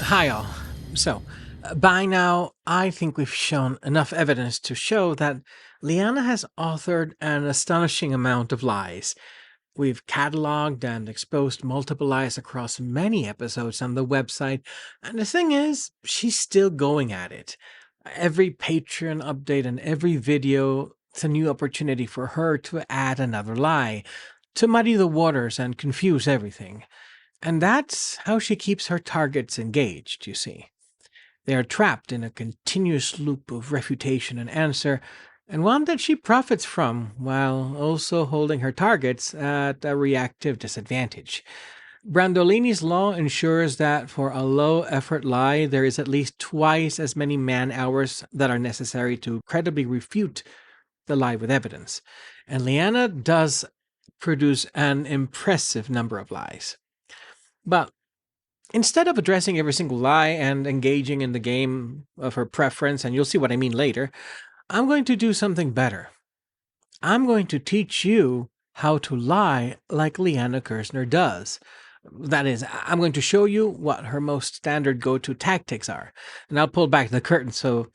Hi, all. By now, I think we've shown enough evidence to show that Liana has authored an astonishing amount of lies. We've cataloged and exposed multiple lies across many episodes on the website, and the thing is, she's still going at it. Every Patreon update and every video, it's a new opportunity for her to add another lie, to muddy the waters and confuse everything. And that's how she keeps her targets engaged, you see. They are trapped in a continuous loop of refutation and answer, and one that she profits from while also holding her targets at a reactive disadvantage. Brandolini's law ensures that for a low effort lie, there is at least twice as many man hours that are necessary to credibly refute the lie with evidence. And Liana does produce an impressive number of lies. But instead of addressing every single lie and engaging in the game of her preference, and you'll see what I mean later, I'm going to do something better. I'm going to teach you how to lie like Liana Kerzner does. That is, I'm going to show you what her most standard go-to tactics are. And I'll pull back the curtain so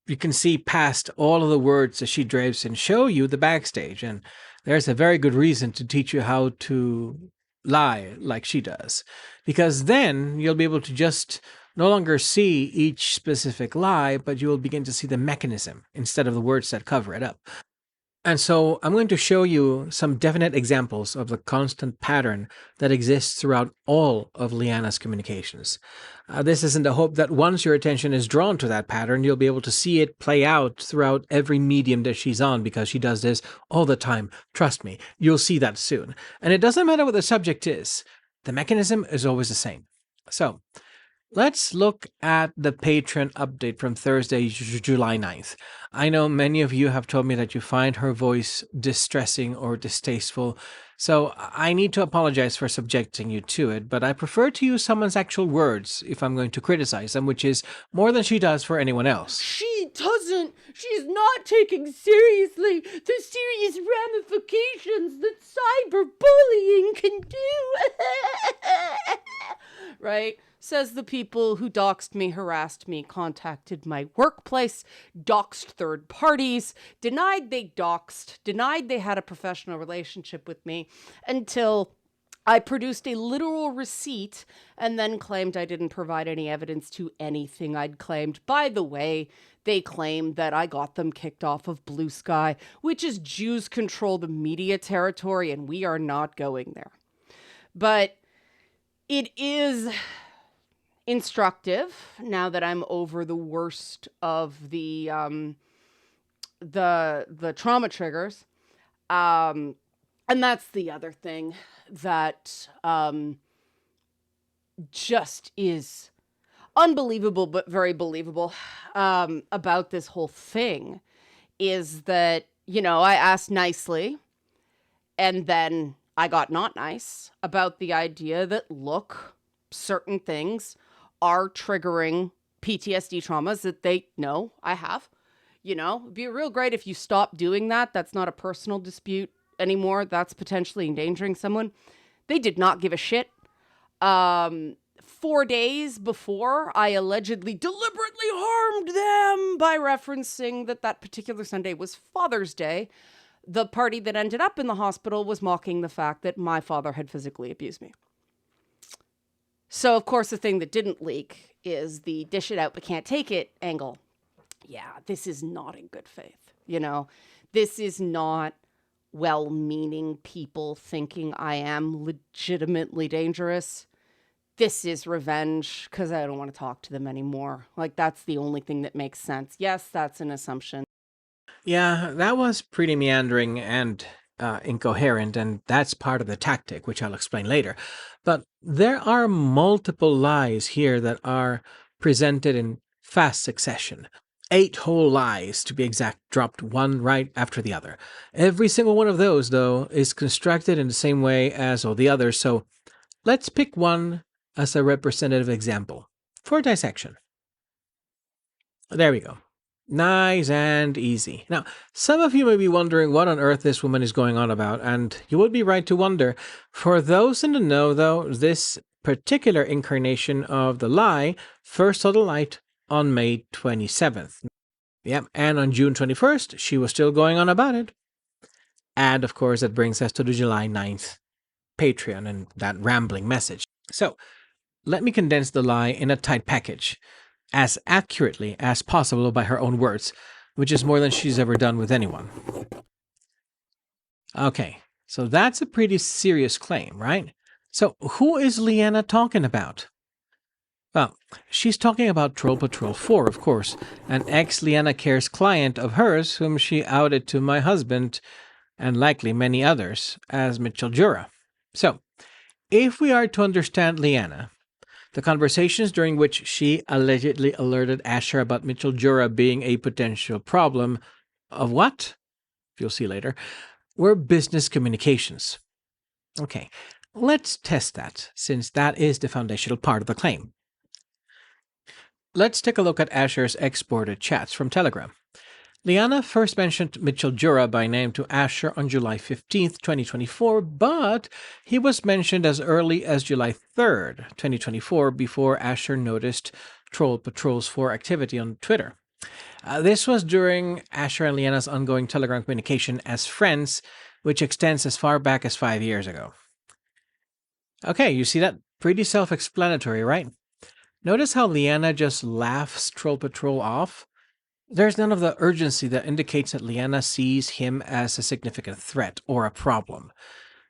you can see past all of the words that she drapes and show you the backstage. And there's a very good reason to teach you how to lie like she does. Because then you'll be able to just no longer see each specific lie, but you will begin to see the mechanism instead of the words that cover it up. And so I'm going to show you some definite examples of the constant pattern that exists throughout all of Liana's communications. This is in the hope that once your attention is drawn to that pattern, you'll be able to see it play out throughout every medium that she's on, because she does this all the time. Trust me, you'll see that soon. And it doesn't matter what the subject is, the mechanism is always the same. So, let's look at the Patreon update from Thursday, July 9th. I know many of you have told me that you find her voice distressing or distasteful, so I need to apologize for subjecting you to it, but I prefer to use someone's actual words if I'm going to criticize them, which is more than she does for anyone else. She doesn't. She's not taking seriously the serious ramifications that cyberbullying can do. Right? Says the people who doxed me, harassed me, contacted my workplace, doxed third parties, denied they doxed, denied they had a professional relationship with me until I produced a literal receipt and then claimed I didn't provide any evidence to anything I'd claimed. By the way, they claimed that I got them kicked off of Blue Sky, which is Jews-controlled media territory, and we are not going there. But it is instructive now that I'm over the worst of the trauma triggers. And that's the other thing that just is unbelievable, but very believable about this whole thing is that, I asked nicely and then I got not nice about the idea that, look, certain things are triggering PTSD traumas that they know I have. It'd be real great if you stop doing that. That's not a personal dispute anymore. That's potentially endangering someone. They did not give a shit. 4 days before, I allegedly deliberately harmed them by referencing that particular Sunday was Father's Day. The party that ended up in the hospital was mocking the fact that my father had physically abused me. So, of course, the thing that didn't leak is the dish it out but can't take it angle. Yeah, this is not in good faith. This is not well-meaning people thinking I am legitimately dangerous. This is revenge because I don't want to talk to them anymore. That's the only thing that makes sense. Yes, that's an assumption. Yeah, that was pretty meandering and incoherent, and that's part of the tactic, which I'll explain later. But there are multiple lies here that are presented in fast succession. 8 whole lies, to be exact, dropped one right after the other. Every single one of those, though, is constructed in the same way as all the others, so let's pick one as a representative example for dissection. There we go. Nice and easy. Now, some of you may be wondering what on earth this woman is going on about, and you would be right to wonder. For those in the know, though, this particular incarnation of the lie first saw the light on May 27th. Yep, and on June 21st, she was still going on about it. And of course, that brings us to the July 9th Patreon and that rambling message. So, let me condense the lie in a tight package, as accurately as possible by her own words, which is more than she's ever done with anyone. Okay, so that's a pretty serious claim, right? So, who is Liana talking about? Well, she's talking about Troll Patrol 4, of course, an ex-Liana Cares client of hers whom she outed to my husband, and likely many others, as Mitchell Jura. So, if we are to understand Liana, the conversations during which she allegedly alerted Asher about Mitchell Jura being a potential problem of what? You'll see later, were business communications. Okay, let's test that, since that is the foundational part of the claim. Let's take a look at Asher's exported chats from Telegram. Liana first mentioned Mitchell Jura by name to Asher on July 15th, 2024, but he was mentioned as early as July 3rd, 2024, before Asher noticed Troll Patrol's 4 activity on Twitter. This was during Asher and Liana's ongoing Telegram communication as friends, which extends as far back as 5 years ago. Okay, you see that? Pretty self-explanatory, right? Notice how Liana just laughs Troll Patrol off? There's none of the urgency that indicates that Liana sees him as a significant threat or a problem.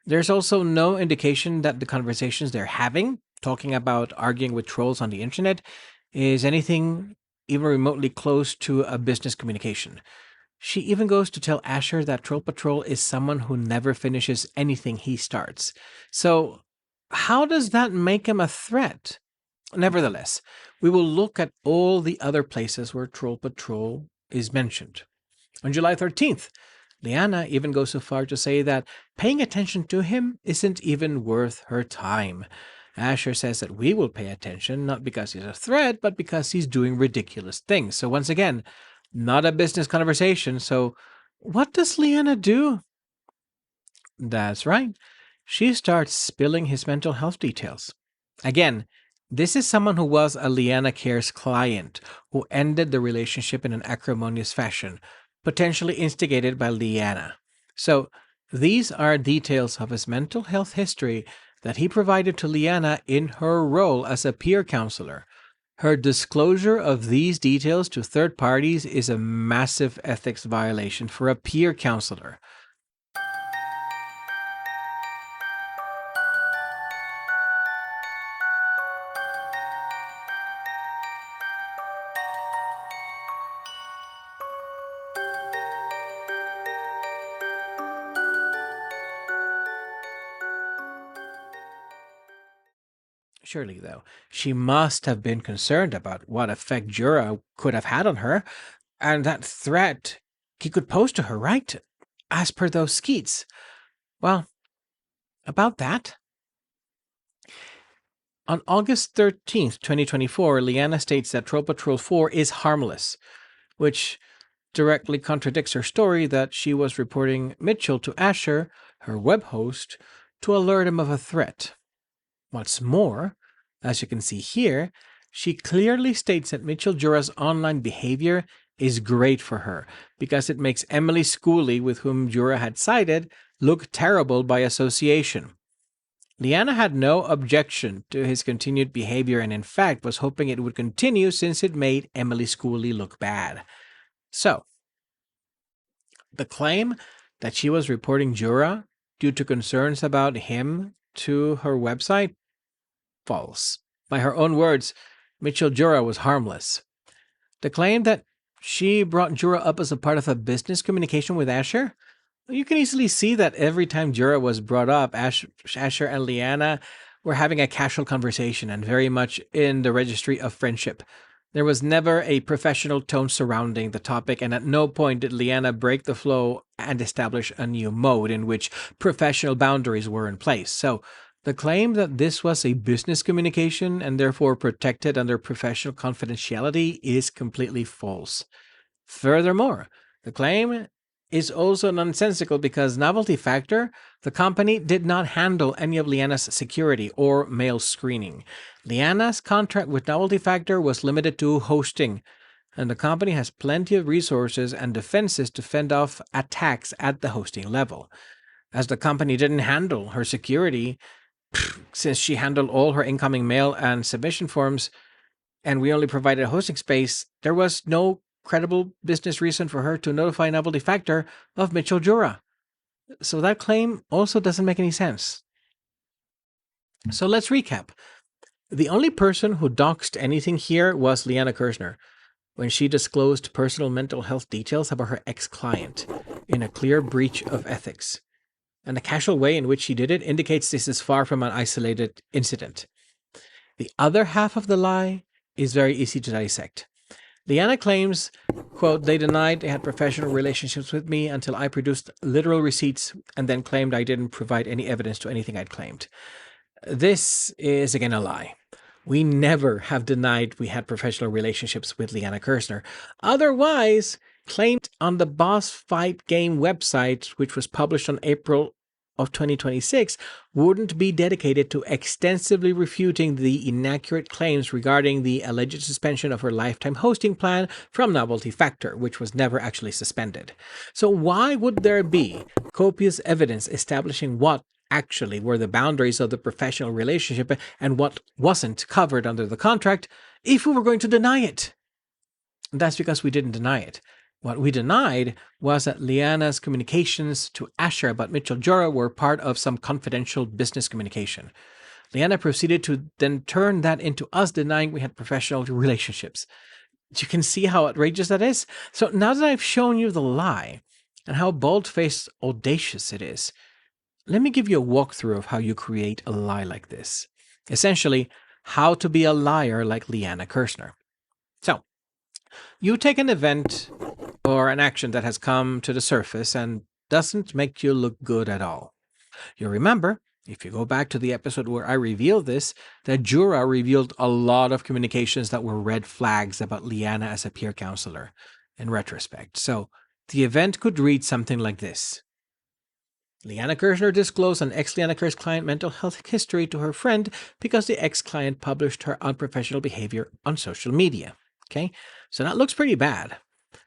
There's also no indication that the conversations they're having, talking about arguing with trolls on the internet, is anything even remotely close to a business communication. She even goes to tell Asher that Troll Patrol is someone who never finishes anything he starts. So, how does that make him a threat? Nevertheless, we will look at all the other places where Troll Patrol is mentioned. On July 13th, Liana even goes so far to say that paying attention to him isn't even worth her time. Asher says that we will pay attention not because he's a threat, but because he's doing ridiculous things. So once again, not a business conversation. So what does Liana do? That's right. She starts spilling his mental health details. Again, this is someone who was a Liana Cares client who ended the relationship in an acrimonious fashion, potentially instigated by Liana. So, these are details of his mental health history that he provided to Liana in her role as a peer counselor. Her disclosure of these details to third parties is a massive ethics violation for a peer counselor. Surely, though, she must have been concerned about what effect Jura could have had on her, and that threat he could pose to her, right? As per those skeets. Well, about that. On August 13th, 2024, Liana states that Troll Patrol 4 is harmless, which directly contradicts her story that she was reporting Mitchell to Asher, her web host, to alert him of a threat. What's more, as you can see here, she clearly states that Mitchell Jura's online behavior is great for her because it makes Emily Schooley, with whom Jura had sided, look terrible by association. Liana had no objection to his continued behavior and in fact was hoping it would continue since it made Emily Schooley look bad. So, the claim that she was reporting Jura due to concerns about him to her website? False. By her own words, Mitchell Jura was harmless. The claim that she brought Jura up as a part of a business communication with Asher? You can easily see that every time Jura was brought up, Asher and Liana were having a casual conversation and very much in the registry of friendship. There was never a professional tone surrounding the topic, and at no point did Liana break the flow and establish a new mode in which professional boundaries were in place. So, the claim that this was a business communication and therefore protected under professional confidentiality is completely false. Furthermore, the claim is also nonsensical because Novelty Factor, the company, did not handle any of Liana's security or mail screening. Liana's contract with Novelty Factor was limited to hosting, and the company has plenty of resources and defenses to fend off attacks at the hosting level. As the company didn't handle her security, since she handled all her incoming mail and submission forms, and we only provided hosting space, there was no credible business reason for her to notify Novelty Factor of Mitchell Jura. So that claim also doesn't make any sense. So let's recap. The only person who doxed anything here was Liana Kerzner, when she disclosed personal mental health details about her ex-client in a clear breach of ethics. And the casual way in which she did it indicates this is far from an isolated incident. The other half of the lie is very easy to dissect. Liana claims, quote, they denied they had professional relationships with me until I produced literal receipts and then claimed I didn't provide any evidence to anything I'd claimed. This is again a lie. We never have denied we had professional relationships with Liana Kerzner. Otherwise, claimed on the Boss Fight Game website, which was published on April of 2026, wouldn't be dedicated to extensively refuting the inaccurate claims regarding the alleged suspension of her lifetime hosting plan from Novelty Factor, which was never actually suspended. So why would there be copious evidence establishing what actually were the boundaries of the professional relationship and what wasn't covered under the contract if we were going to deny it? That's because we didn't deny it. What we denied was that Liana's communications to Asher about Mitchell Jura were part of some confidential business communication. Liana proceeded to then turn that into us denying we had professional relationships. You can see how outrageous that is? So now that I've shown you the lie and how bold-faced audacious it is, let me give you a walkthrough of how you create a lie like this. Essentially, how to be a liar like Liana Kerzner. So, you take an event or an action that has come to the surface and doesn't make you look good at all. You remember, if you go back to the episode where I revealed this, that Jura revealed a lot of communications that were red flags about Liana as a peer counselor, in retrospect. So, the event could read something like this. Liana Kerzner disclosed an ex-Liana Kerz client mental health history to her friend because the ex-client published her unprofessional behavior on social media. Okay, so that looks pretty bad.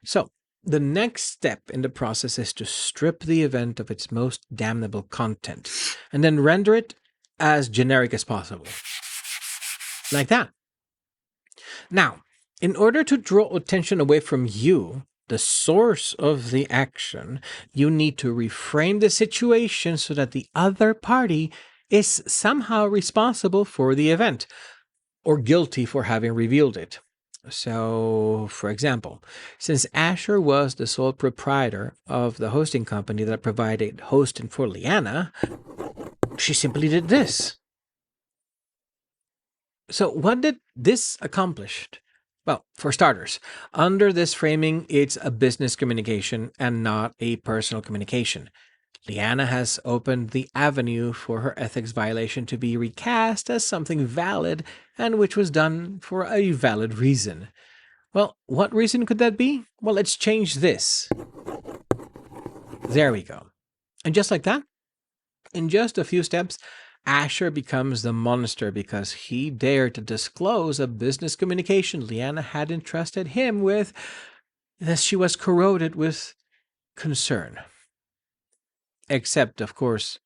So the next step in the process is to strip the event of its most damnable content and then render it as generic as possible. Like that. Now, in order to draw attention away from you, the source of the action, you need to reframe the situation so that the other party is somehow responsible for the event or guilty for having revealed it. So, for example, since Asher was the sole proprietor of the hosting company that provided hosting for Liana, she simply did this. So what did this accomplish? Well, for starters, under this framing, it's a business communication and not a personal communication. Liana has opened the avenue for her ethics violation to be recast as something valid and which was done for a valid reason. Well, what reason could that be? Well, let's change this. There we go. And just like that, in just a few steps, Asher becomes the monster because he dared to disclose a business communication Liana had entrusted him with that she was corroded with concern. Except, of course,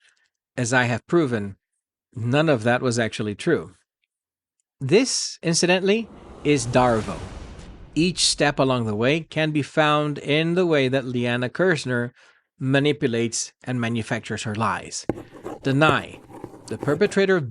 as I have proven, none of that was actually true. This, incidentally, is Darvo. Each step along the way can be found in the way that Liana Kerzner manipulates and manufactures her lies. Deny. The perpetrator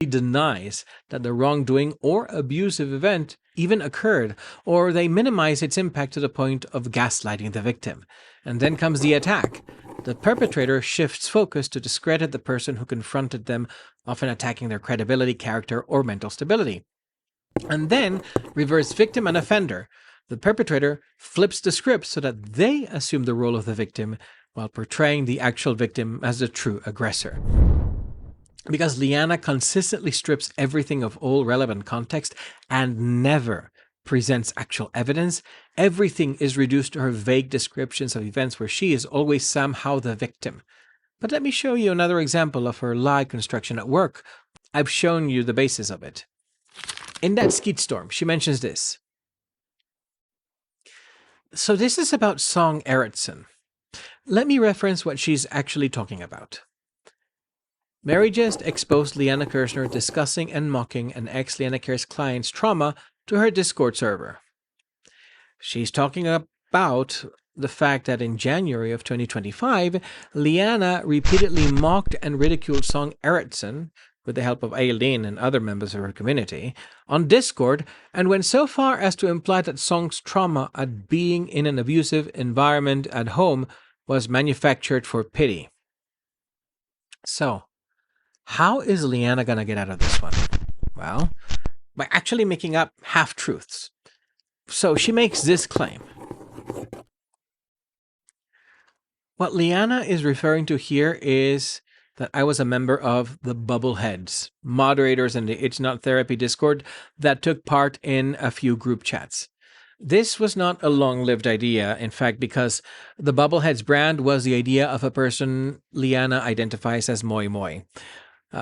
denies that the wrongdoing or abusive event even occurred, or they minimize its impact to the point of gaslighting the victim. And then comes the attack. The perpetrator shifts focus to discredit the person who confronted them, often attacking their credibility, character, or mental stability. And then reverse victim and offender. The perpetrator flips the script so that they assume the role of the victim while portraying the actual victim as the true aggressor. Because Liana consistently strips everything of all relevant context and never presents actual evidence, everything is reduced to her vague descriptions of events where she is always somehow the victim. But let me show you another example of her lie construction at work. I've shown you the basis of it. In that skeet storm, she mentions this. So this is about Song Eriksson. Let me reference what she's actually talking about. Merryjest exposed Liana Kerzner discussing and mocking an ex-Liana Kerz client's trauma to her Discord server. She's talking about the fact that in January of 2025, Liana repeatedly mocked and ridiculed Song Eriksson, with the help of Eileen and other members of her community, on Discord, and went so far as to imply that Song's trauma at being in an abusive environment at home was manufactured for pity. So, how is Liana gonna get out of this one? Well, by actually making up half-truths. So she makes this claim. What Liana is referring to here is that I was a member of the Bubbleheads, moderators in the It's Not Therapy Discord that took part in a few group chats. This was not a long-lived idea, in fact, because the Bubbleheads brand was the idea of a person Liana identifies as Moy Moy.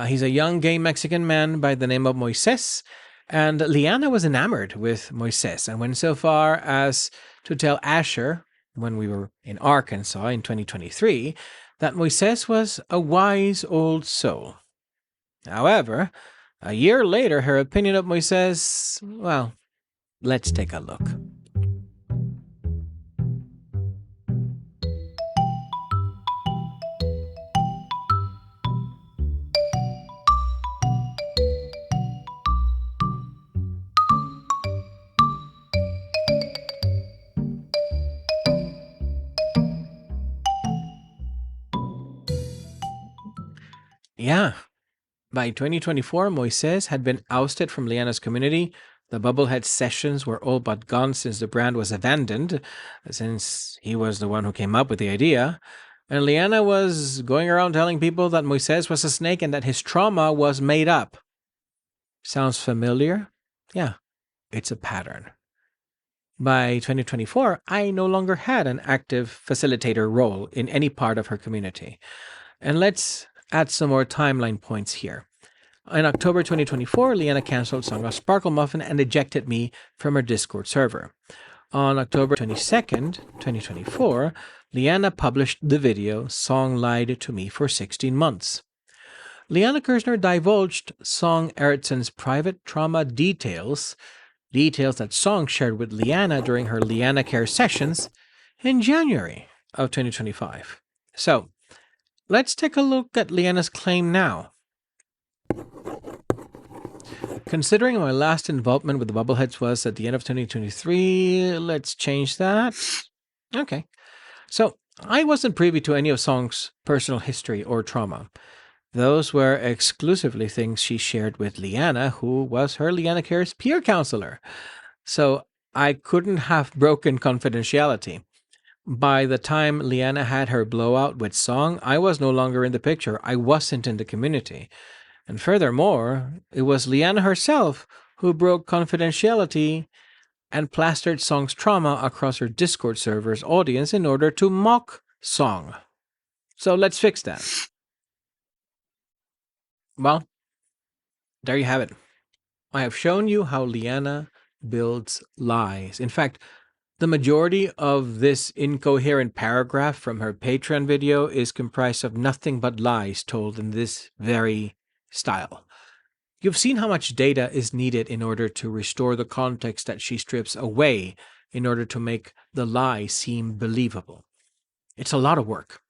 He's a young gay Mexican man by the name of Moises, and Liana was enamored with Moises and went so far as to tell Asher, when we were in Arkansas in 2023, that Moises was a wise old soul. However, a year later, her opinion of Moises, well, let's take a look. Yeah. By 2024, Moises had been ousted from Liana's community. The Bubblehead sessions were all but gone since the brand was abandoned, since he was the one who came up with the idea. And Liana was going around telling people that Moises was a snake and that his trauma was made up. Sounds familiar? Yeah, it's a pattern. By 2024, I no longer had an active facilitator role in any part of her community. And let's add some more timeline points here. In October 2024, Liana canceled Song of Sparkle Muffin and ejected me from her Discord server. On October 22nd, 2024, Liana published the video Song Lied to Me for 16 Months. Liana Kerzner divulged Song Eriksson's private trauma details that Song shared with Liana during her Liana Care sessions in January of 2025. So, let's take a look at Liana's claim now. Considering my last involvement with the Bubbleheads was at the end of 2023, let's change that. Okay. So, I wasn't privy to any of Song's personal history or trauma. Those were exclusively things she shared with Liana, who was her Liana Care's peer counselor. So, I couldn't have broken confidentiality. By the time Liana had her blowout with Song, I was no longer in the picture. I wasn't in the community. And furthermore, it was Liana herself who broke confidentiality and plastered Song's trauma across her Discord server's audience in order to mock Song. So let's fix that. Well, there you have it. I have shown you how Liana builds lies. In fact, the majority of this incoherent paragraph from her Patreon video is comprised of nothing but lies told in this very style. You've seen how much data is needed in order to restore the context that she strips away in order to make the lie seem believable. It's a lot of work.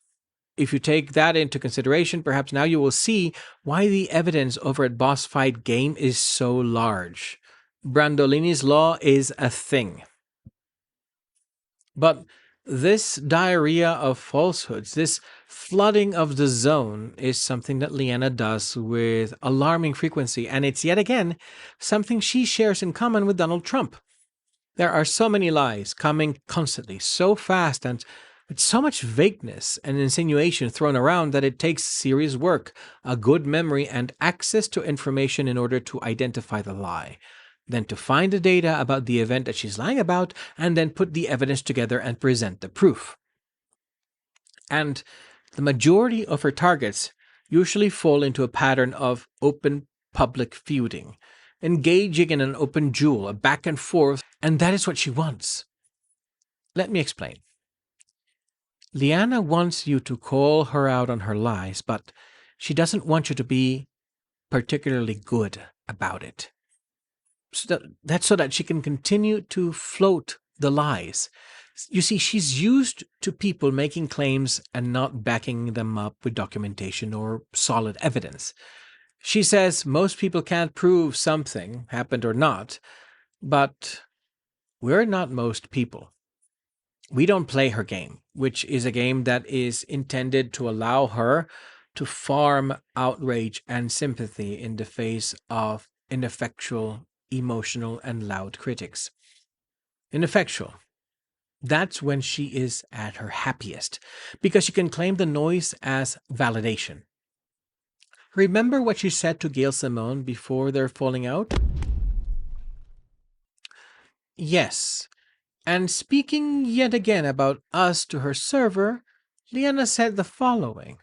If you take that into consideration, perhaps now you will see why the evidence over at Boss Fight Game is so large. Brandolini's Law is a thing. But this diarrhea of falsehoods, this flooding of the zone, is something that Liana does with alarming frequency, and it's yet again something she shares in common with Donald Trump. There are so many lies coming constantly, so fast, and with so much vagueness and insinuation thrown around that it takes serious work, a good memory, and access to information in order to identify the lie. then to find the data about the event that she's lying about, and then put the evidence together and present the proof. And the majority of her targets usually fall into a pattern of open public feuding, engaging in an open duel, a back and forth, and that is what she wants. Let me explain. Liana wants you to call her out on her lies, but she doesn't want you to be particularly good about it. That's so that she can continue to float the lies. You see, she's used to people making claims and not backing them up with documentation or solid evidence. She says most people can't prove something happened or not, but we're not most people. We don't play her game, which is a game that is intended to allow her to farm outrage and sympathy in the face of ineffectual, emotional, and loud critics. Ineffectual. That's when she is at her happiest, because she can claim the noise as validation. Remember what she said to Gail Simone before their falling out? Yes. And speaking yet again about us to her server, Liana said the following.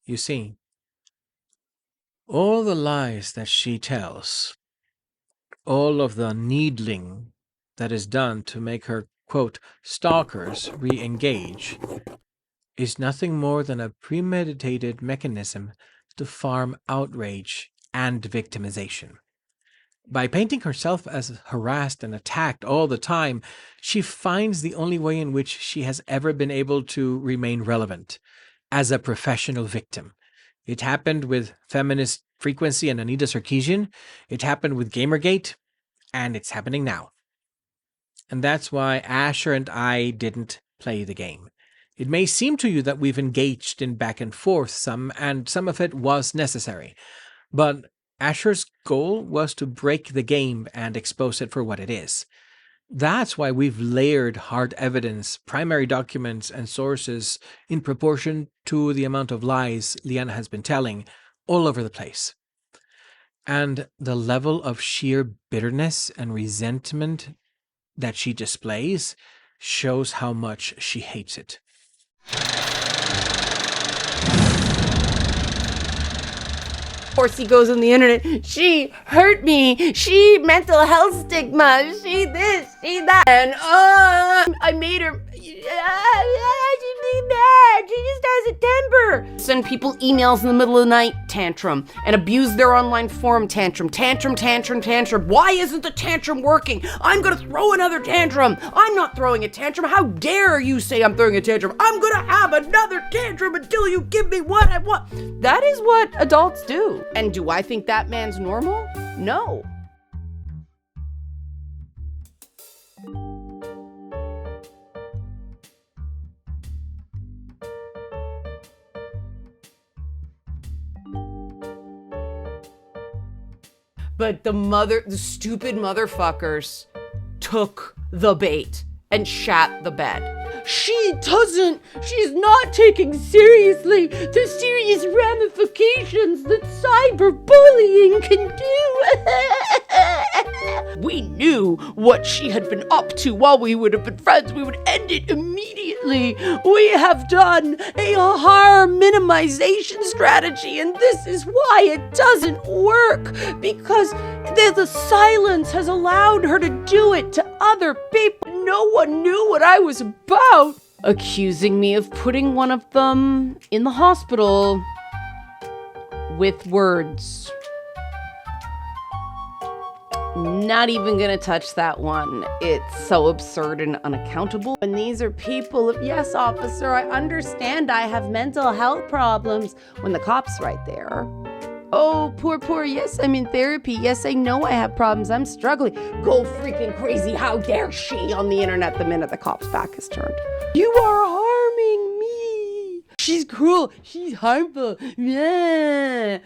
You see, all the lies that she tells, all of the needling that is done to make her, quote, stalkers re-engage, is nothing more than a premeditated mechanism to farm outrage and victimization. By painting herself as harassed and attacked all the time, she finds the only way in which she has ever been able to remain relevant, as a professional victim. It happened with Feminist Frequency and Anita Sarkeesian, it happened with Gamergate, and it's happening now. And that's why Asher and I didn't play the game. It may seem to you that we've engaged in back and forth and some of it was necessary, but Asher's goal was to break the game and expose it for what it is. That's why we've layered hard evidence, primary documents, and sources in proportion to the amount of lies Liana has been telling all over the place. And the level of sheer bitterness and resentment that she displays shows how much she hates it. Of course, he goes on the internet. She hurt me. She mental health stigma. She this, she that. And I made her. She's mad. She just has a temper. Send people emails in the middle of the night, tantrum, and abuse their online forum, tantrum. Why isn't the tantrum working? I'm gonna throw another tantrum. I'm not throwing a tantrum. How dare you say I'm throwing a tantrum? I'm gonna have another tantrum until you give me what I want. That is what adults do. And do I think that man's normal? No. But the stupid motherfuckers took the bait and shat the bed. She's not taking seriously the serious ramifications that cyberbullying can do. We knew what she had been up to while we would have been friends. We would end it immediately. We have done a harm minimization strategy, and this is why it doesn't work, because the silence has allowed her to do it to other people. No one knew what I was about. Accusing me of putting one of them in the hospital with words. Not even gonna touch that one. It's so absurd and unaccountable. And these are people, yes, officer, I understand I have mental health problems, when the cop's right there. Oh, poor, yes, I'm in therapy. Yes, I know I have problems. I'm struggling. Go freaking crazy. How dare she on the internet the minute the cop's back is turned. You are harming me. She's cruel. She's harmful. Yeah.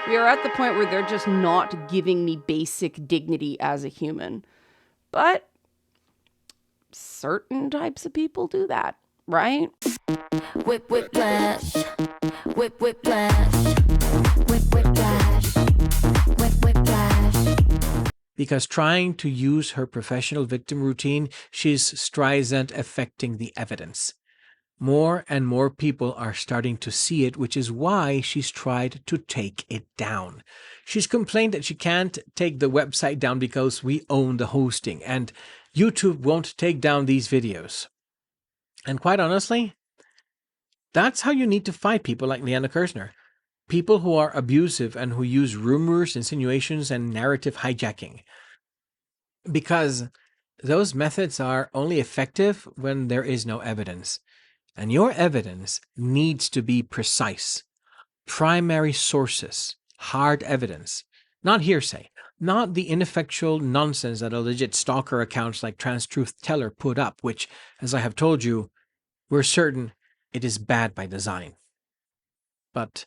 We are at the point where they're just not giving me basic dignity as a human. But certain types of people do that, right? Whip whiplash, whip whiplash, whip whiplash, whip whiplash. Because trying to use her professional victim routine, she's Streisand affecting the evidence. More and more people are starting to see it, which is why she's tried to take it down. She's complained that she can't take the website down because we own the hosting, and YouTube won't take down these videos. And quite honestly, that's how you need to fight people like Liana Kerzner. People who are abusive and who use rumors, insinuations, and narrative hijacking. Because those methods are only effective when there is no evidence. And your evidence needs to be precise. Primary sources, hard evidence, not hearsay, not the ineffectual nonsense that alleged stalker accounts like Trans Truth Teller put up, which, as I have told you, we're certain it is bad by design. But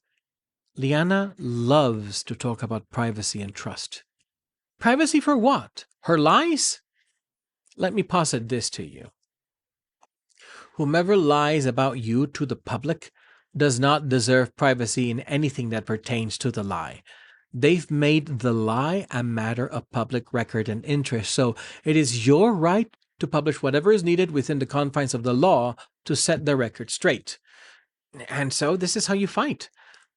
Liana loves to talk about privacy and trust. Privacy for what? Her lies? Let me posit this to you. Whomever lies about you to the public does not deserve privacy in anything that pertains to the lie. They've made the lie a matter of public record and interest, so it is your right to publish whatever is needed within the confines of the law to set the record straight. And so this is how you fight.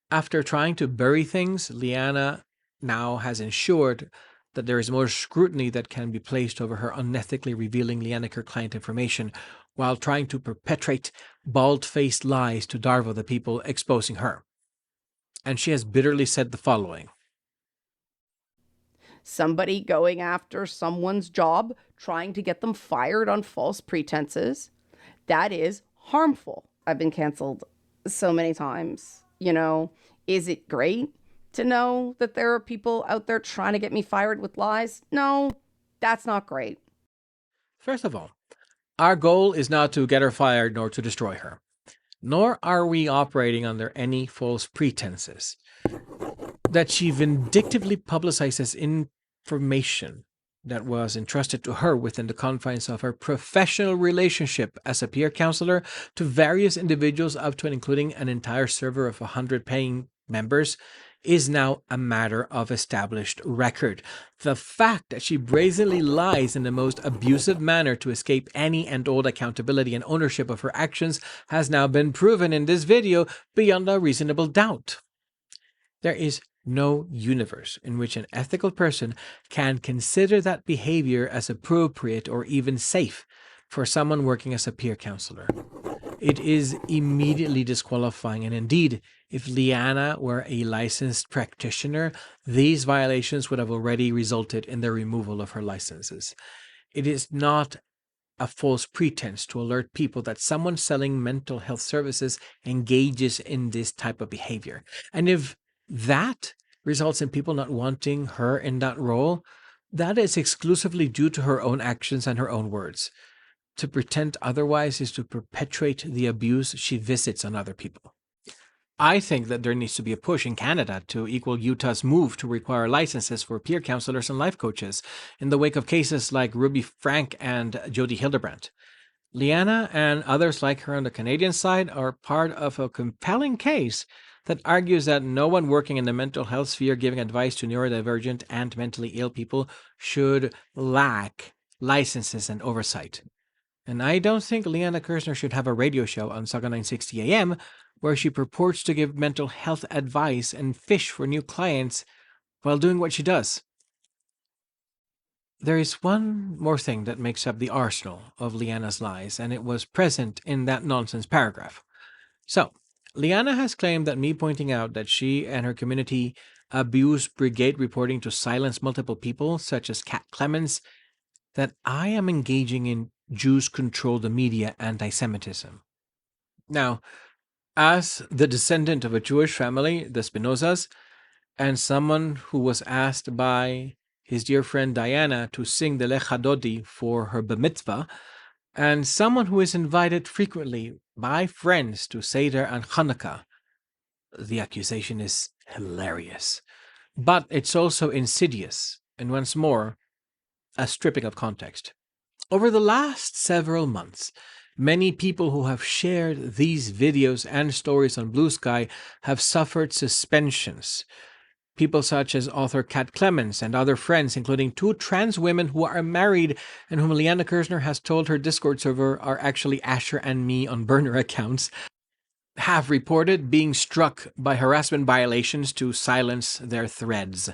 After trying to bury things, Liana now has ensured that there is more scrutiny that can be placed over her unethically revealing Lineker client information while trying to perpetrate bald-faced lies to Darvo the people exposing her. And she has bitterly said the following. Somebody going after someone's job, trying to get them fired on false pretenses, that is harmful. I've been canceled so many times. Is it great to know that there are people out there trying to get me fired with lies? No, that's not great. First of all, our goal is not to get her fired nor to destroy her, nor are we operating under any false pretenses. That she vindictively publicizes information that was entrusted to her within the confines of her professional relationship as a peer counselor to various individuals up to and including an entire server of 100 paying members is now a matter of established record. The fact that she brazenly lies in the most abusive manner to escape any and all accountability and ownership of her actions has now been proven in this video beyond a reasonable doubt. There is no universe in which an ethical person can consider that behavior as appropriate or even safe for someone working as a peer counselor. It is immediately disqualifying, and indeed, if Liana were a licensed practitioner, these violations would have already resulted in the removal of her licenses. It is not a false pretense to alert people that someone selling mental health services engages in this type of behavior. And if that results in people not wanting her in that role, that is exclusively due to her own actions and her own words. To pretend otherwise is to perpetuate the abuse she visits on other people. I think that there needs to be a push in Canada to equal Utah's move to require licenses for peer counselors and life coaches in the wake of cases like Ruby Frank and Jody Hildebrandt. Liana and others like her on the Canadian side are part of a compelling case that argues that no one working in the mental health sphere giving advice to neurodivergent and mentally ill people should lack licenses and oversight. And I don't think Liana Kerzner should have a radio show on Saga 960 AM where she purports to give mental health advice and fish for new clients while doing what she does. There is one more thing that makes up the arsenal of Liana's lies, and it was present in that nonsense paragraph. So, Liana has claimed that me pointing out that she and her community abuse brigade reporting to silence multiple people, such as Kat Clemens, that I am engaging in Jews control the media anti-Semitism. Now, as the descendant of a Jewish family, the Spinozas, and someone who was asked by his dear friend Diana to sing the Lech HaDodi for her bar mitzvah, and someone who is invited frequently by friends to Seder and Hanukkah, the accusation is hilarious. But it's also insidious, and once more, a stripping of context. Over the last several months, Many people who have shared these videos and stories on Blue Sky have suffered suspensions. People such as author Kat Clemens and other friends, including 2 trans women who are married and whom Liana Kerzner has told her Discord server are actually Asher and me on burner accounts, have reported being struck by harassment violations to silence their threads.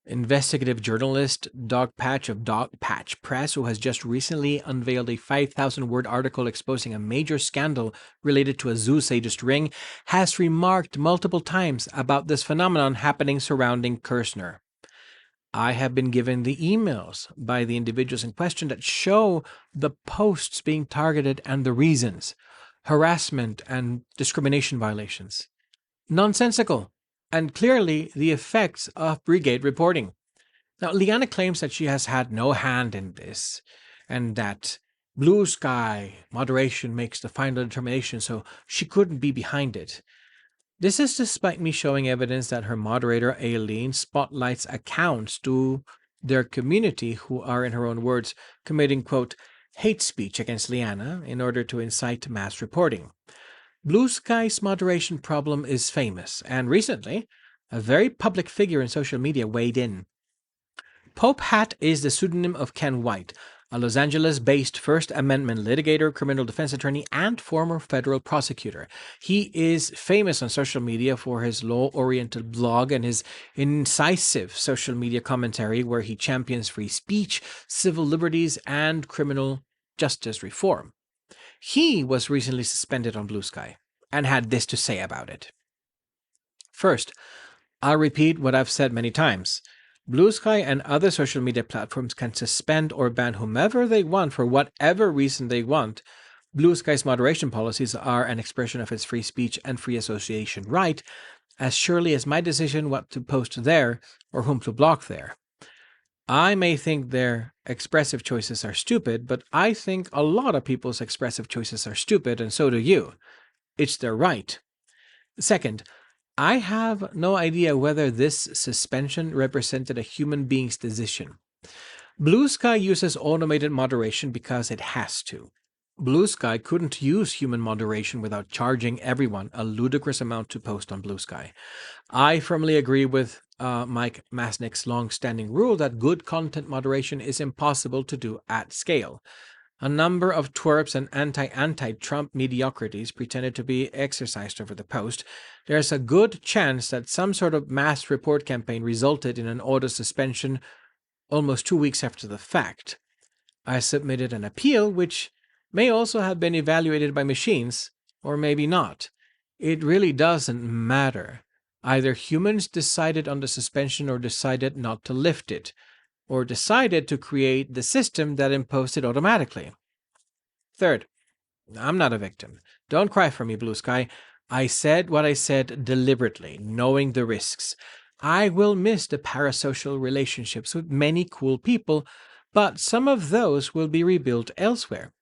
Investigative journalist Dog Patch of Dog Patch Press, who has just recently unveiled a 5,000-word article exposing a major scandal related to a zoo sadist ring, has remarked multiple times about this phenomenon happening surrounding Kerzner. I have been given the emails by the individuals in question that show the posts being targeted and the reasons: harassment and discrimination violations. Nonsensical, and clearly the effects of brigade reporting. Now, Liana claims that she has had no hand in this, and that Blue Sky moderation makes the final determination, so she couldn't be behind it. This is despite me showing evidence that her moderator, Aileen, spotlights accounts to their community who are, in her own words, committing, quote, hate speech against Liana in order to incite mass reporting. Blue Sky's moderation problem is famous, and recently, a very public figure in social media weighed in. Pope Hat is the pseudonym of Ken White, a Los Angeles-based First Amendment litigator, criminal defense attorney, and former federal prosecutor. He is famous on social media for his law-oriented blog and his incisive social media commentary where he champions free speech, civil liberties, and criminal justice reform. He was recently suspended on Blue Sky and had this to say about it. First, I'll repeat what I've said many times. Blue Sky and other social media platforms can suspend or ban whomever they want for whatever reason they want. Blue Sky's moderation policies are an expression of its free speech and free association right, as surely as my decision what to post there or whom to block there. I may think their expressive choices are stupid, but I think a lot of people's expressive choices are stupid, and so do you. It's their right. Second, I have no idea whether this suspension represented a human being's decision. Blue Sky uses automated moderation because it has to. Blue Sky couldn't use human moderation without charging everyone a ludicrous amount to post on Blue Sky. I firmly agree with Mike Masnick's long-standing rule that good content moderation is impossible to do at scale. A number of twerps and anti-Trump mediocrities pretended to be exercised over the post. There's a good chance that some sort of mass report campaign resulted in an auto suspension almost 2 weeks after the fact. I submitted an appeal, which may also have been evaluated by machines, or maybe not. It really doesn't matter. Either humans decided on the suspension or decided not to lift it, or decided to create the system that imposed it automatically. Third, I'm not a victim. Don't cry for me, Blue Sky. I said what I said deliberately, knowing the risks. I will miss the parasocial relationships with many cool people, but some of those will be rebuilt elsewhere.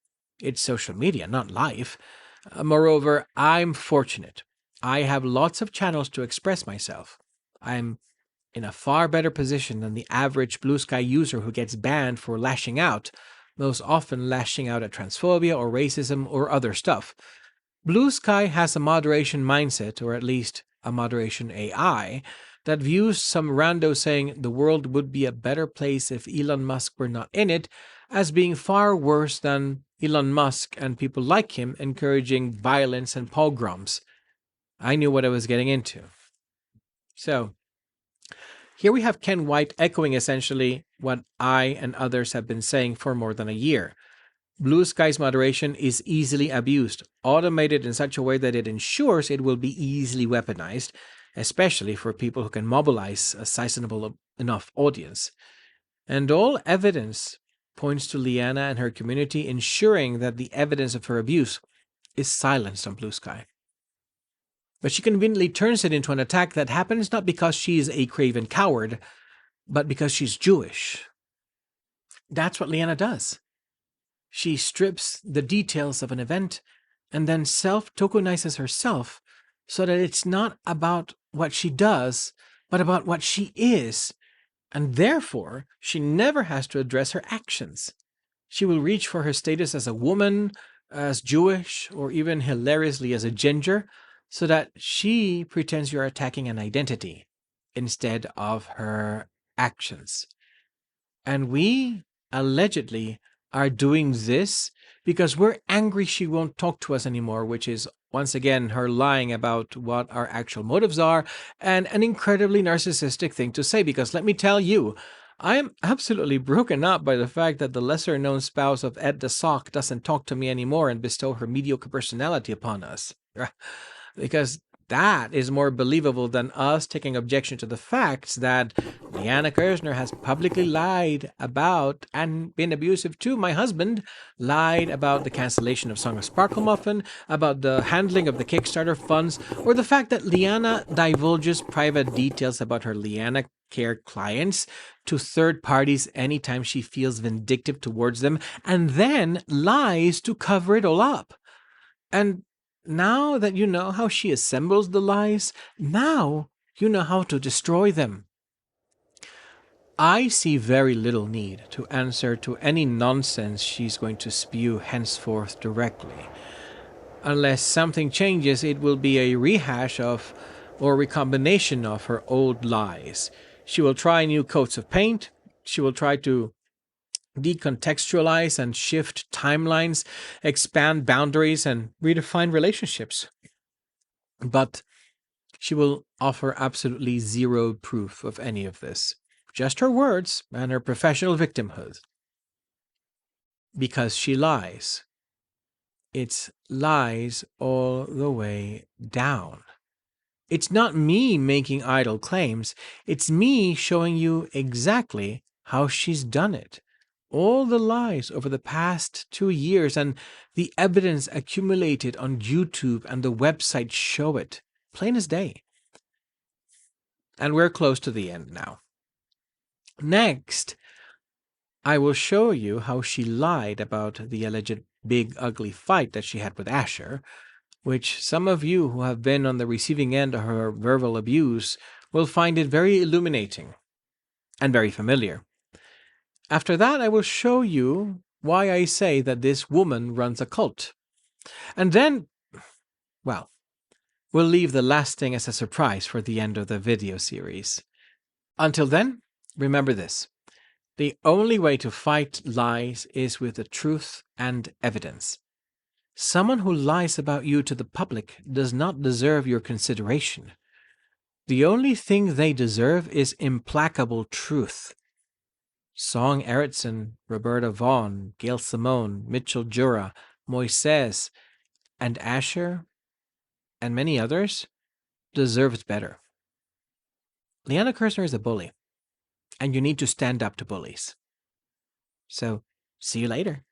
It's social media, not life. Moreover, I'm fortunate. I have lots of channels to express myself. I'm in a far better position than the average Blue Sky user who gets banned for lashing out, most often lashing out at transphobia or racism or other stuff. Blue Sky has a moderation mindset, or at least a moderation AI, that views some rando saying the world would be a better place if Elon Musk were not in it as being far worse than Elon Musk and people like him encouraging violence and pogroms. I knew what I was getting into. So, here we have Ken White echoing essentially what I and others have been saying for more than a year. Blue Sky's moderation is easily abused, automated in such a way that it ensures it will be easily weaponized, especially for people who can mobilize a sizable enough audience. And all evidence points to Liana and her community ensuring that the evidence of her abuse is silenced on Blue Sky. But she conveniently turns it into an attack that happens not because she's a craven coward, but because she's Jewish. That's what Liana does. She strips the details of an event and then self-tokenizes herself so that it's not about what she does, but about what she is, and therefore she never has to address her actions. She will reach for her status as a woman, as Jewish, or even hilariously as a ginger, so that she pretends you're attacking an identity instead of her actions. And we allegedly are doing this because we're angry she won't talk to us anymore, which is once again her lying about what our actual motives are, and an incredibly narcissistic thing to say. Because let me tell you, I am absolutely broken up by the fact that the lesser known spouse of Ed the Sock doesn't talk to me anymore and bestow her mediocre personality upon us. Because that is more believable than us taking objection to the facts that Liana Kerzner has publicly lied about and been abusive to my husband, lied about the cancellation of Song of Sparkle Muffin, about the handling of the Kickstarter funds, or the fact that Liana divulges private details about her Liana Care clients to third parties anytime she feels vindictive towards them, and then lies to cover it all up. And now that you know how she assembles the lies, now you know how to destroy them. I see very little need to answer to any nonsense she's going to spew henceforth directly. Unless something changes, it will be a rehash of or recombination of her old lies. She will try new coats of paint. She will try to decontextualize and shift timelines, expand boundaries, and redefine relationships. But she will offer absolutely zero proof of any of this. Just her words and her professional victimhood. Because she lies. It's lies all the way down. It's not me making idle claims. It's me showing you exactly how she's done it. All the lies over the past 2 years and the evidence accumulated on YouTube and the website show it, plain as day. And we're close to the end now. Next, I will show you how she lied about the alleged big ugly fight that she had with Asher, which some of you who have been on the receiving end of her verbal abuse will find it very illuminating and very familiar. After that, I will show you why I say that this woman runs a cult. And then, well, we'll leave the last thing as a surprise for the end of the video series. Until then, remember this. The only way to fight lies is with the truth and evidence. Someone who lies about you to the public does not deserve your consideration. The only thing they deserve is implacable truth. Song Erickson, Roberta Vaughn, Gail Simone, Mitchell Jura, Moises, and Asher, and many others, deserved better. Liana Kerzner is a bully, and you need to stand up to bullies. So, see you later.